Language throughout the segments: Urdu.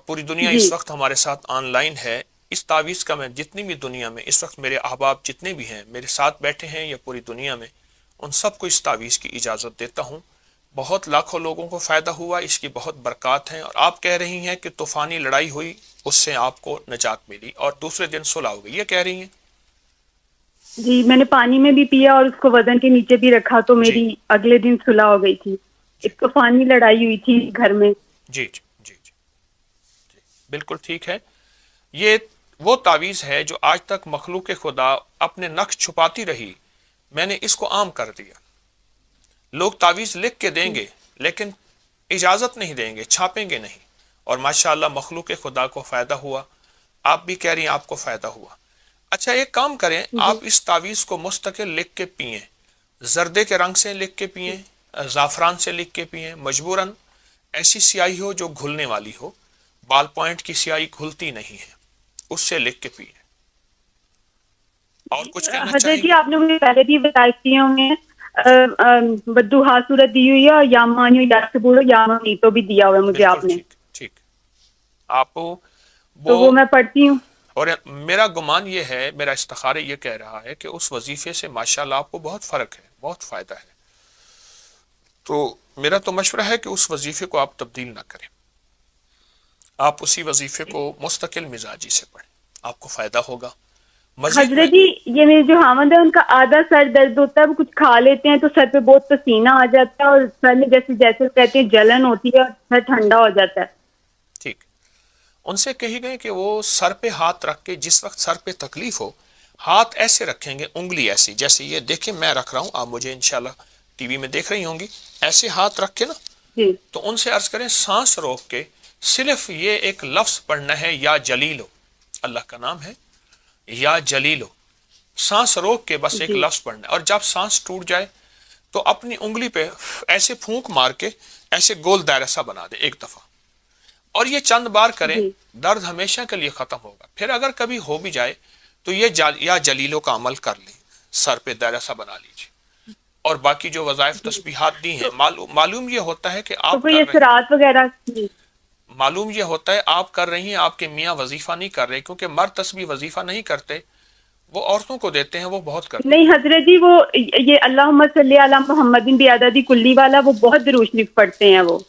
پوری دنیا جی اس وقت ہمارے ساتھ آن لائن ہے. اس تعویذ کا میں جتنی بھی دنیا میں اس وقت میرے احباب جتنے بھی ہیں میرے ساتھ بیٹھے ہیں یا پوری دنیا میں، ان سب کو اس تعویذ کی اجازت دیتا ہوں. بہت لاکھوں لوگوں کو فائدہ ہوا، اس کی بہت برکات ہیں. اور آپ کہہ رہی ہیں کہ طوفانی لڑائی ہوئی، اس سے آپ کو نجات ملی اور دوسرے دن صلح ہو گئی، یہ کہہ رہی ہیں؟ جی، میں نے پانی میں بھی پیا اور اس کو وزن کے نیچے بھی رکھا تو جی میری اگلے دن صلح ہو گئی تھی. جی ایک طوفانی لڑائی ہوئی تھی گھر میں. جی جی جی جی بالکل ٹھیک ہے. یہ وہ تعویذ ہے جو آج تک مخلوق خدا اپنے نقش چھپاتی رہی، میں نے اس کو عام کر دیا. لوگ تعویذ لکھ کے دیں گے لیکن اجازت نہیں دیں گے، چھاپیں گے نہیں. اور ماشاءاللہ مخلوق خدا کو فائدہ ہوا. آپ بھی کہہ رہی ہیں آپ کو فائدہ ہوا. اچھا ایک کام کریں، جی آپ اس تعویذ کو مستقل لکھ کے پئیں، زردے کے رنگ سے لکھ کے پئیں، زعفران سے لکھ کے پئیں. مجبوراً ایسی سیاہی ہو جو گھلنے والی ہو، بال پوائنٹ کی سیاہی گھلتی نہیں ہے، اس سے لکھ کے پئیں. اور جی کچھ کہنا حضرت چاہیں جی، گے؟ آپ نے مجھے پہلے بھی بتائی تھی ہمیں بدوہا صورت دی ہوئی ہے اور یا مانیو یا سبورو یا مانی تو بھی دیا ہوا ہے مجھے بالکل آپ نے. ٹھیک ٹھیک. آپ تو وہ میں پڑھتی ہوں. اور میرا گمان یہ ہے، میرا استخارہ یہ کہہ رہا ہے کہ اس وظیفے سے ماشاءاللہ آپ کو بہت فرق ہے، بہت فائدہ ہے. تو میرا تو مشورہ ہے کہ اس وظیفے کو آپ تبدیل نہ کریں، آپ اسی وظیفے کو مستقل مزاجی سے پڑھیں، آپ کو فائدہ ہوگا. مزید میں حضرت جی، یہ میرے جو حامد ہے ان کا آدھا سر درد ہوتا ہے، وہ کچھ کھا لیتے ہیں تو سر پہ بہت پسینہ آ جاتا ہے اور سر میں جیسے جیسے کہتے ہیں جلن ہوتی ہے اور سر ٹھنڈا ہو جاتا ہے. ٹھیک، ان سے کہی گئے کہ وہ سر پہ ہاتھ رکھ کے جس وقت سر پہ تکلیف ہو، ہاتھ ایسے رکھیں گے، انگلی ایسی، جیسے یہ دیکھیں میں رکھ رہا ہوں، آپ مجھے انشاءاللہ ٹی وی میں دیکھ رہی ہوں گی، ایسے ہاتھ رکھ کے نا، جی تو ان سے عرض کریں سانس روک کے صرف یہ ایک لفظ پڑھنا ہے، یا جلیلو، اللہ کا نام ہے یا جلیلو. سانس روک کے بس ایک جی لفظ پڑھنا ہے، اور جب سانس ٹوٹ جائے تو اپنی انگلی پہ ایسے پھونک مار کے ایسے گول دائرہ سا بنا دے ایک دفعہ، اور یہ چند بار کریں. جی درد ہمیشہ کے لیے ختم ہوگا. پھر اگر کبھی ہو بھی جائے تو یہ یا جلیلوں کا عمل کر لیں، سر پہ دائرہ سا بنا لیجیے. اور باقی جو وظائف جی تسبیحات دی ہیں، تو معلوم یہ ہوتا ہے کہ تو آپ کوئی کر رہے اثرات وغیرہ. جی معلوم یہ ہوتا ہے آپ کر رہی ہیں، آپ کے میاں وظیفہ نہیں کر رہے، کیونکہ مرد تسبیح وظیفہ نہیں کرتے، وہ عورتوں کو دیتے ہیں، وہ بہت کرتی نہیں ہیں. حضرت جی، وہ یہ اللہم صلی علی محمد بیعدد کلی والا وہ بہت درود شریف پڑھتے ہیں وہ.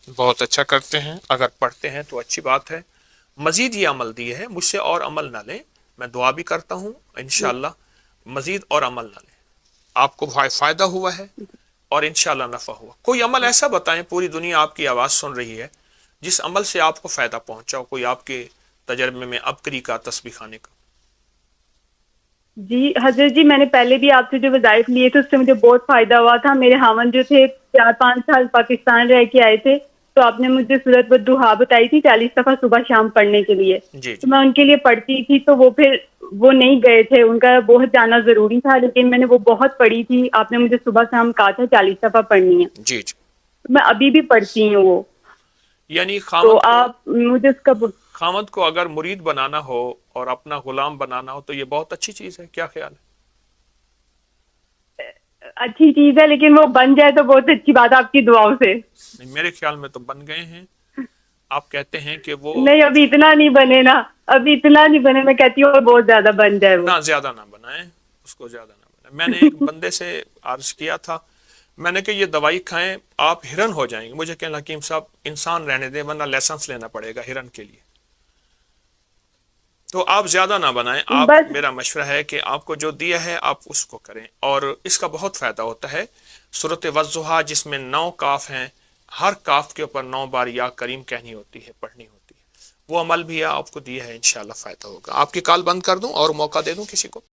بہت اچھا کرتے ہیں، اگر پڑھتے ہیں تو اچھی بات ہے. مزید یہ عمل دیے ہے، مجھ سے اور عمل نہ لیں، میں دعا بھی کرتا ہوں انشاءاللہ مزید اور عمل نہ لیں. آپ کو فائدہ ہوا ہے اور انشاءاللہ نفع ہوا. کوئی عمل ایسا بتائیں، پوری دنیا آپ کی آواز سن رہی ہے، جس عمل سے آپ کو فائدہ پہنچا ہو، کوئی آپ کے تجربے میں ابکری کا، تسبیح خانے کا. جی حضرت جی، میں نے پہلے بھی آپ سے جو وظائف لیے تھے اس سے مجھے بہت فائدہ ہوا تھا. میرے خاوند جو تھے 4-5 سال پاکستان رہ کے آئے تھے، تو آپ نے مجھے سورۃ والضحیٰ بتائی تھی 40 دفعہ صبح شام پڑھنے کے لیے. جی تو جی میں ان کے لیے پڑھتی تھی، تو وہ نہیں گئے تھے، ان کا بہت جانا ضروری تھا، لیکن میں نے وہ بہت پڑھی تھی. آپ نے مجھے صبح شام کہا تھا 40 دفعہ پڑھنی ہے. جی جی میں ابھی بھی پڑھتی ہوں وہ. یعنی تو آپ مجھے اس کا خامد کو اگر مرید بنانا ہو اور اپنا غلام بنانا ہو تو یہ بہت اچھی چیز ہے. کیا خیال ہے؟ اچھی چیز ہے، لیکن وہ بن جائے تو بہت اچھی بات ہے آپ کی دعاؤں سے. نہیں، میرے خیال میں تو بن گئے ہیں. آپ کہتے ہیں کہ وہ نہیں، ابھی اتنا نہیں بنے نا، ابھی اتنا نہیں بنے. میں کہتی ہوں اور بہت زیادہ بن جائے وہ. نہ زیادہ نہ بنائیں، اس کو زیادہ نہ بنائیں. میں نے ایک بندے سے عرض کیا تھا، میں نے کہ یہ دوائی کھائیں آپ ہرن ہو جائیں گے. مجھے کہنا حکیم صاحب انسان رہنے دیں ورنہ لائسنس لینا پڑے گا ہرن کے لیے. تو آپ زیادہ نہ بنائیں. بس میرا مشورہ ہے کہ آپ کو جو دیا ہے آپ اس کو کریں، اور اس کا بہت فائدہ ہوتا ہے. سورۃ والضحیٰ جس میں 9 کاف ہیں، ہر کاف کے اوپر 9 بار یا کریم کہنی ہوتی ہے، پڑھنی ہوتی ہے. وہ عمل بھی آپ کو دیا ہے، انشاءاللہ فائدہ ہوگا. آپ کی کال بند کر دوں اور موقع دے دوں کسی کو؟